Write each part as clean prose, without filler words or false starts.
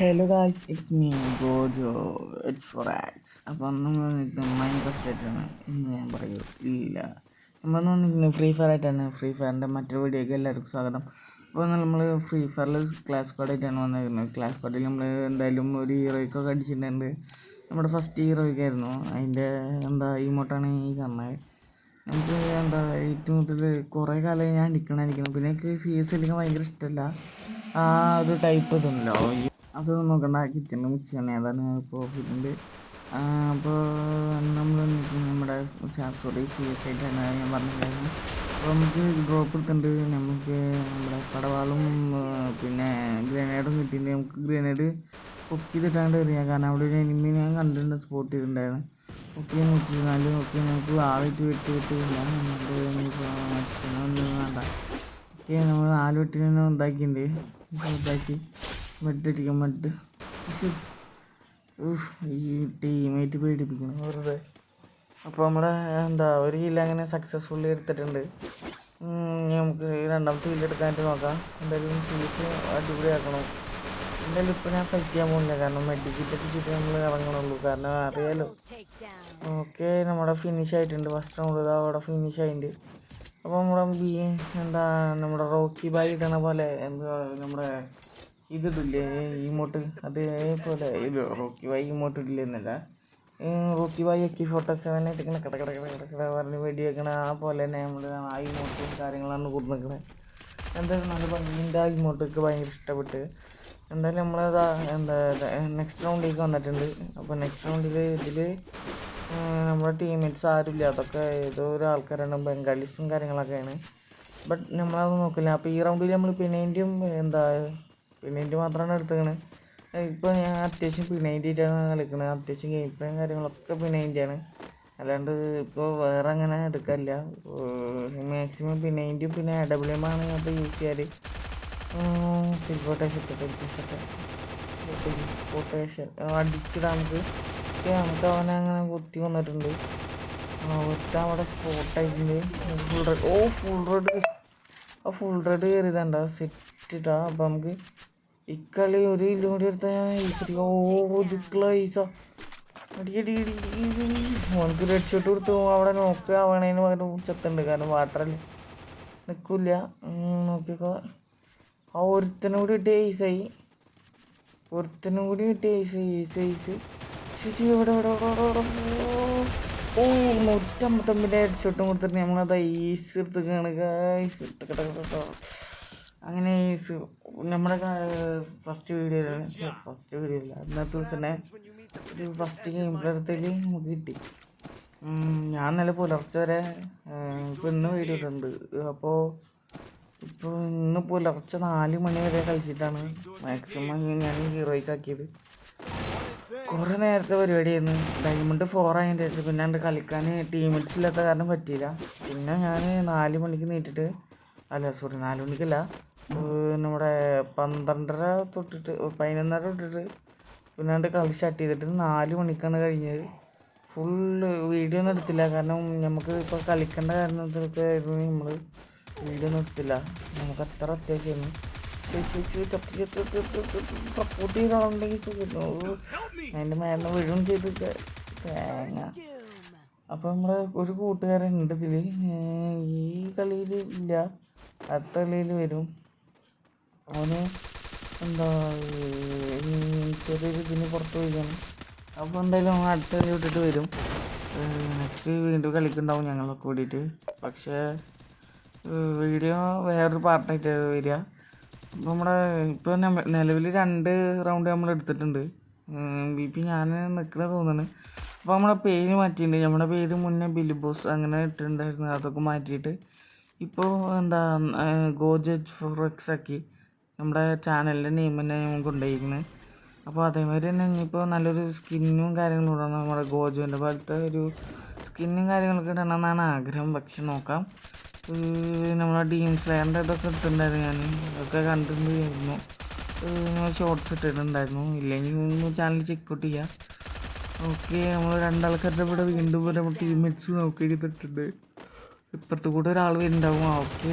Hello guys, it's me Gojo H4X. അപ്പം നമ്മൾ Minecraft ആയിട്ടാണ് ഇന്ന് ഞാൻ പറയൂ ഇല്ല നമ്മൾ വന്നിരിക്കുന്നത് ഫ്രീ ഫയർ ആയിട്ടാണ്. ഫ്രീ ഫയറിൻ്റെ മറ്റൊരു വീഡിയോയ്ക്ക് എല്ലാവർക്കും സ്വാഗതം. അപ്പോൾ നമ്മൾ ഫ്രീ ഫയറിൽ ക്ലാസ് സ്ക്വാഡ് ആയിട്ടാണ് വന്നിരിക്കുന്നത്. ക്ലാസ് സ്ക്വാഡിൽ നമ്മൾ എന്തായാലും ഒരു ഹീറോയ്ക്കൊക്കെ അടിച്ചിട്ടുണ്ട്. നമ്മുടെ ഫസ്റ്റ് ഹീറോയ്ക്കായിരുന്നു. അതിൻ്റെ ഇമോട്ടാണ് ഈ കാണുന്നത്. നമുക്ക് ഏറ്റവും കൂടുതൽ കുറേ കാലമായി ഞാൻ അടിക്കണം. പിന്നെ എനിക്ക് CS അടിക്കാൻ ഭയങ്കര ഇഷ്ടമല്ല. ആ ഒരു ടൈപ്പ് ഇതുണ്ടല്ലോ, അതൊന്നും നോക്കണ്ട. കിച്ചണിൽ മിക്സിയാണ്, അതാണ് ഇപ്പോൾ ഫുഡിൻ്റെ. അപ്പോൾ നമ്മൾ നമ്മുടെ സോറി CS ആയിട്ടാണ് ഞാൻ പറഞ്ഞിട്ടുണ്ടായിരുന്നു. അപ്പോൾ നമുക്ക് ഡ്രോപ്പ് എടുത്തിട്ടുണ്ട്. നമുക്ക് നമ്മുടെ പടവാളും പിന്നെ ഗ്രനേഡും കിട്ടിയിട്ടുണ്ട്. നമുക്ക് ഗ്രനേഡ് പൊക്കി തിട്ടാണ്ട് എറിയാം, കാരണം അവിടെ ഒരു എനിമി ഞാൻ കണ്ടിട്ടുണ്ട്, സ്പോട്ട് ചെയ്തിട്ടുണ്ടായിരുന്നു. ഓക്കെ 104. ഓക്കെ നമുക്ക് ആളിട്ട് വെട്ടില്ല, ഒന്നും വേണ്ട. ഓക്കെ നമ്മൾ 4 വെട്ടിനെ ഉണ്ടാക്കിയിട്ടുണ്ട്. ഇതാക്കി മെഡടിക്കാം, മെഡ്. ഈ ടീമേറ്റ് പേടിപ്പിക്കണം വെറുതെ. അപ്പോൾ നമ്മുടെ ഒരു ഹീൽ അങ്ങനെ സക്സസ്ഫുള്ളി എടുത്തിട്ടുണ്ട്. നമുക്ക് രണ്ടാമത്തെ ഹീൽ എടുക്കാനായിട്ട് നോക്കാം. എന്തായാലും സീറ്റ് അടിപൊളിയാക്കണം. എന്തായാലും ഇപ്പോൾ ഞാൻ ഫൈറ്റ് ചെയ്യാൻ പോകുന്നില്ല, കാരണം മെഡിക്കിറ്റൊക്കെ ചെയ്തിട്ട് നമ്മൾ ഇറങ്ങണുള്ളൂ, കാരണം അറിയാലോ. ഓക്കെ നമ്മുടെ ഫിനിഷ് ആയിട്ടുണ്ട്. ഫസ്റ്റ് റൗണ്ട് അവിടെ ഫിനിഷ് ആയിട്ടുണ്ട്. അപ്പോൾ നമ്മുടെ റോക്കി ബായി ഇടണ പോലെ നമ്മുടെ ഇതിടില്ലേ ഇമോട്ട്, അതേപോലെ ഇത് റോക്കി ബായി ഇമോട്ട് ഇടില്ല എന്നല്ല, റോക്കി ബായി AK-47 ഇട്ടിങ്ങനെ കട പറഞ്ഞ് വെടി വെക്കണ ആ പോലെ തന്നെ നമ്മൾ ആ ഇമോട്ടും കാര്യങ്ങളാണ് കൊടുക്കുന്നത്. എന്തായാലും നല്ല ഭംഗിൻ്റെ ആ ഇമോട്ടൊക്കെ ഭയങ്കര ഇഷ്ടപ്പെട്ട്. എന്തായാലും നമ്മളതാ നെക്സ്റ്റ് റൗണ്ടിലേക്ക് വന്നിട്ടുണ്ട്. അപ്പോൾ നെക്സ്റ്റ് റൗണ്ടിൽ ഇതിൽ നമ്മുടെ ടീംമേറ്റ്സ് ആരുമില്ല, അതൊക്കെ ഏതോ ഒരു ആൾക്കാരാണ്, ബംഗാളീസും കാര്യങ്ങളൊക്കെയാണ്. ബട്ട് നമ്മളത് നോക്കില്ല. അപ്പോൾ ഈ റൗണ്ടിൽ നമ്മൾ പിന്നേൻ്റെയും മാത്രമാണ് എടുത്തേക്കണത്. ഇപ്പോൾ ഞാൻ അത്യാവശ്യം പിന്നേൻ്റെയായിട്ടാണ് കളിക്കുന്നത്. അത്യാവശ്യം ഗെയിം പ്ലേയും കാര്യങ്ങളൊക്കെ പിന്നേൻ്റെയാണ്, അല്ലാണ്ട് ഇപ്പോൾ വേറെ അങ്ങനെ എടുക്കാറില്ല. മാക്സിമം പിന്നേൻ്റെയും പിന്നെ AWM ആണ് അപ്പോൾ യൂസ് ചെയ്യാറ്. പൊട്ടേഷൻ അടിച്ചിടാം നമുക്ക് അവനെ അങ്ങനെ കുത്തി വന്നിട്ടുണ്ട്. ഒറ്റ അവിടെ സ്പോട്ടായിട്ടുണ്ട്. Full red കയറിയതാണ്ട സെറ്റിട്ടാ. അപ്പം നമുക്ക് ഇക്കളി ഒരു കിലോ കൂടി എടുത്താൽ ഓനക്ക് റെഡ് ഷോട്ട് കൊടുത്തു. അവിടെ നോക്കുക ആവണേന് പകരം ചെത്തുണ്ട്, കാരണം വാട്ടറല്ലേ നിൽക്കില്ല. നോക്കിക്കോ, ആ ഒരുത്തനും കൂടി കിട്ടിയ ഐസായി. ഐസ് ഇവിടെ 159 ഹെഡ് ഷോട്ടും കൊടുത്തിട്ട് നമ്മളത് ഈസ് എടുത്ത് കാണുക. അങ്ങനെ ഈസ് നമ്മുടെ ഫസ്റ്റ് വീഡിയോ ഇല്ല, അന്നത്തെ ദിവസം തന്നെ ഒരു ഫസ്റ്റ് ഗെയിം എടുത്തേക്ക് നമുക്ക് കിട്ടി. ഞാൻ നല്ല പുലർച്ചെ വരെ ഇപ്പോൾ ഇന്ന് വീഡിയോ ഇട്ടുണ്ട്. അപ്പോൾ ഇന്ന് പുലർച്ചെ 4 മണി വരെ കളിച്ചിട്ടാണ് മാക്സിമം ഞാൻ ഹീറോയ്ക്കാക്കിയത്. കുറേ നേരത്തെ പരിപാടിയായിരുന്നു. ഡയമണ്ട് 4 ആയതിൻ്റെ ശേഷം പിന്നെ കളിക്കാൻ ടീമേറ്റ്സ് ഇല്ലാത്ത കാരണം പറ്റിയില്ല. പിന്നെ ഞാൻ 4 മണിക്ക് നീട്ടിട്ട് 4 മണിക്കല്ല, നമ്മുടെ 12:30 തൊട്ടിട്ട് 11:30 തൊട്ടിട്ട് പിന്നെ കളി സ്റ്റാർട്ട് ചെയ്തിട്ട് 4 മണിക്കാണ് കഴിഞ്ഞത്. ഫുള്ള് വീഡിയോ ഒന്നും എടുത്തില്ല, കാരണം നമുക്ക് ഇപ്പോൾ കളിക്കേണ്ട കാരണത്തിലൊക്കെ ആയിരുന്നു നമ്മൾ വീഡിയോ ഒന്നും എടുത്തില്ല. നമുക്ക് അത്ര അത്യാവശ്യമായിരുന്നു. സപ്പോർട്ട് ചെയ്താളുണ്ടെങ്കിൽ അതിൻ്റെ മേലെ വീഴും ചെയ്ത് തേങ്ങ. അപ്പോൾ നമ്മുടെ ഒരു കൂട്ടുകാരൻ ഉണ്ട് ഇതിൽ, ഈ കളിയിൽ ഇല്ല, അടുത്ത കളിയിൽ വരും. അവന് ചെറിയൊരു ഇതിന് പുറത്ത് പോയിക്കാണ്. അപ്പോൾ എന്തായാലും അവൻ അടുത്ത കളി വിട്ടിട്ട് വരും. നെക്സ്റ്റ് വീണ്ടും കളിക്കുന്നുണ്ടാവും ഞങ്ങളൊക്കെ കൂടിയിട്ട്. പക്ഷേ വീഡിയോ വേറൊരു പാർട്ടായിട്ട് വരിക. അപ്പോൾ നമ്മുടെ ഇപ്പോൾ നിലവിൽ 2 റൗണ്ട് നമ്മൾ എടുത്തിട്ടുണ്ട്. BP ഞാൻ നിൽക്കണത് തോന്നുന്നു. അപ്പോൾ നമ്മുടെ പേര് മാറ്റിയിട്ടുണ്ട്. നമ്മുടെ പേര് മുന്നേ ബിലി ബോസ് അങ്ങനെ ഇട്ടിട്ടുണ്ടായിരുന്നു, അതൊക്കെ മാറ്റിയിട്ട് ഇപ്പോൾ ഗോജോ H4X ആക്കി. നമ്മുടെ ചാനലിൻ്റെ നെയിം തന്നെ നമുക്ക് കൊണ്ടുപോയിരിക്കുന്നത്. അപ്പോൾ അതേമാതിരി തന്നെ ഇനിയിപ്പോൾ നല്ലൊരു സ്കിന്നും കാര്യങ്ങളും ഇടണം. നമ്മുടെ ഗോജോൻ്റെ പോലത്തെ ഒരു സ്കിന്നും കാര്യങ്ങളൊക്കെ ഇടണമെന്നാണ് ആഗ്രഹം. പക്ഷെ നോക്കാം. നമ്മളെ ഡീം സ്ലെയറിൻ്റെ ഇതൊക്കെ ഇട്ടിട്ടുണ്ടായിരുന്നു, ഞാൻ അതൊക്കെ കണ്ടിട്ടുണ്ടായിരുന്നു. ഷോർട്ട്സ് ഇട്ടിട്ടുണ്ടായിരുന്നു. ഇല്ലെങ്കിൽ ചാനൽ ചെക്കൗട്ട് ചെയ്യാം. ഓക്കെ നമ്മൾ 2 ആൾക്കാരുടെ ഇവിടെ വീണ്ടും നമ്മൾ ടീംമേറ്റ്സ് നോക്കി എടുത്തിട്ടുണ്ട്. ഇപ്പുറത്ത് കൂടെ ഒരാൾ വരുന്നുണ്ടാവും. ഓക്കെ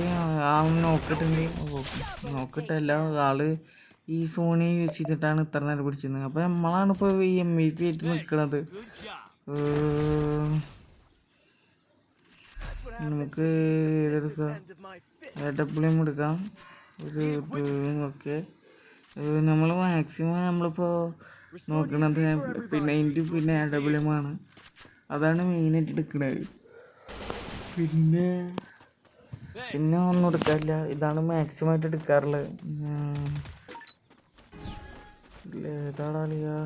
ആ നോക്കിയിട്ടുണ്ട്. ഓക്കെ നോക്കിയിട്ടല്ല, ആൾ ഈ സോണി യൂസ് ചെയ്തിട്ടാണ് ഇത്ര നേരം പിടിച്ചിരുന്നത്. അപ്പോൾ നമ്മളാണ് ഇപ്പോൾ ഈ MVP ആയിട്ട് നിൽക്കുന്നത്. നമുക്ക് ഇതെടുക്കാം, AWM എടുക്കാം ഒരു ഓക്കെ. നമ്മൾ മാക്സിമം നമ്മളിപ്പോൾ നോക്കണത് പിന്നെ AWM ആണ്, അതാണ് മെയിനായിട്ട് എടുക്കുന്നത്. പിന്നെ ഒന്നും എടുക്കാറില്ല, ഇതാണ് മാക്സിമം ആയിട്ട് എടുക്കാറുള്ളത്. ഏതാടാ കളിയാ,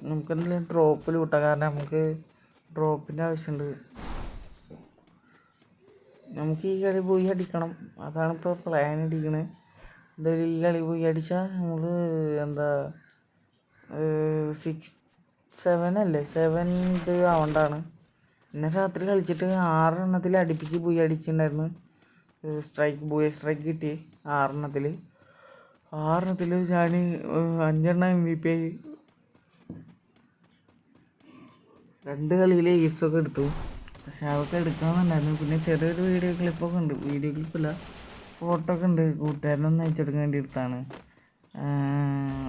നമുക്കെന്തെങ്കിലും ഡ്രോപ്പിൽ വിട്ടാം, കാരണം നമുക്ക് ഡ്രോപ്പിൻ്റെ ആവശ്യമുണ്ട്. നമുക്ക് ഈ കളി പോയി അടിക്കണം, അതാണ് ഇപ്പോൾ പ്ലാൻ അടിക്കണത്. എന്തായാലും ഈ കളി പോയി അടിച്ചാൽ നമ്മൾ എന്താ 7 അല്ലേ 7 ഇത് ആവണ്ടാണ്. ഇന്ന് രാത്രി കളിച്ചിട്ട് 6 എണ്ണത്തിൽ അടുപ്പിച്ച് പോയി അടിച്ചിട്ടുണ്ടായിരുന്നു. സ്ട്രൈക്ക് കിട്ടി 6 എണ്ണത്തിൽ ഞാൻ 5 എണ്ണം MVP ആയി. 2 കളിയിൽ ഈസൊക്കെ എടുത്തു, പക്ഷെ അതൊക്കെ എടുക്കാമെന്നുണ്ടായിരുന്നു. പിന്നെ ചെറിയൊരു വീഡിയോ ക്ലിപ്പൊക്കെ ഉണ്ട്, വീഡിയോ ക്ലിപ്പില്ല ഫോട്ടോ ഒക്കെ ഉണ്ട്, കൂട്ടുകാരനൊന്നും അയച്ചെടുക്കാൻ വേണ്ടി എടുത്താണ്.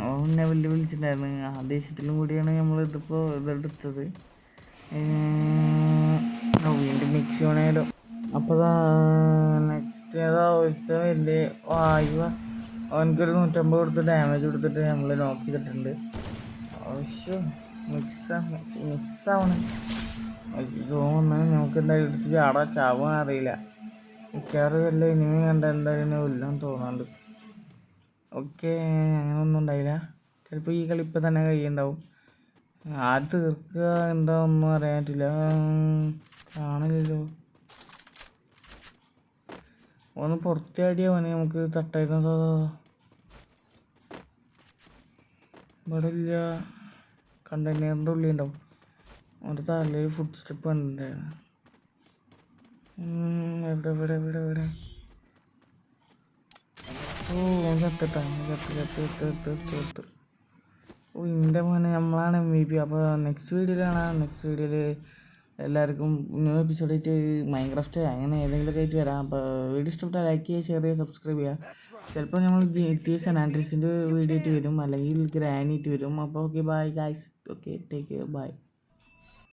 എന്നെ വിളിച്ചിട്ടുണ്ടായിരുന്നു, ആ ദേഷ്യത്തിലും കൂടിയാണ് നമ്മളിതിപ്പോൾ ഇതെടുത്തത്. വീണ്ടും മിക്സ് ചെയ്യണേലോ. അപ്പോൾ നെക്സ്റ്റ് ഏതാ ഒരുത്ത വലിയ വായുവ, അവനക്കൊരു 150 കൊടുത്ത് ഡാമേജ് കൊടുത്തിട്ട് നമ്മൾ നോക്ക് ചെയ്തിട്ടുണ്ട്. ആവശ്യം മിസ്സാവണം തോന്നുന്നു. നമുക്ക് എന്തായാലും എടുത്ത് ചാവാൻ അറിയില്ല, മിക്കവാറും വല്ല ഇനിമയും കണ്ട എന്തായാലും ഇല്ലെന്ന് തോന്നാണ്ട്. ഓക്കെ, അങ്ങനെയൊന്നും ഉണ്ടായില്ല. ചിലപ്പോൾ ഈ കളി ഇപ്പം തന്നെ കഴിയുണ്ടാവും. ആര് തീർക്കുക എന്താ ഒന്നും അറിയാൻ പറ്റില്ല. കാണില്ലല്ലോ, ഒന്ന് പുറത്താടിയാ മതി, നമുക്ക് തട്ടായിരുന്നതോ. ഇവിടെ ഇല്ല, കണ്ടെയ്നറിൻ്റെ ഉള്ളിൽ ഉണ്ടാവും. ഒരു തലയിൽ ഫുഡ് സ്റ്റെപ്പ് കണ്ടിട്ടുണ്ടായിരുന്നു. എവിടെ ഓ ചത്തിട്ട് ഓ എൻ്റെ മോനെ, നമ്മളാണ് MVP. അപ്പോൾ നെക്സ്റ്റ് വീഡിയോയിൽ കാണാം. നെക്സ്റ്റ് വീഡിയോയിൽ എല്ലാവർക്കും ന്യൂ എപ്പിസോഡായിട്ട് മൈൻക്രാഫ്റ്റ് അങ്ങനെ ഏതെങ്കിലുമൊക്കെ ആയിട്ട് വരാം. അപ്പോൾ വീഡിയോ ഇഷ്ടപ്പെട്ടാൽ ലൈക്ക് ചെയ്യുക, ഷെയർ ചെയ്യുക, സബ്സ്ക്രൈബ് ചെയ്യുക. ചിലപ്പോൾ നമ്മൾ GTA San Andreasൻ്റെ വീഡിയോ ആയിട്ട് വരും, അല്ലെങ്കിൽ ഗ്രാനി ആയിട്ട് വരും. അപ്പോൾ okay bye guys, okay take care, by.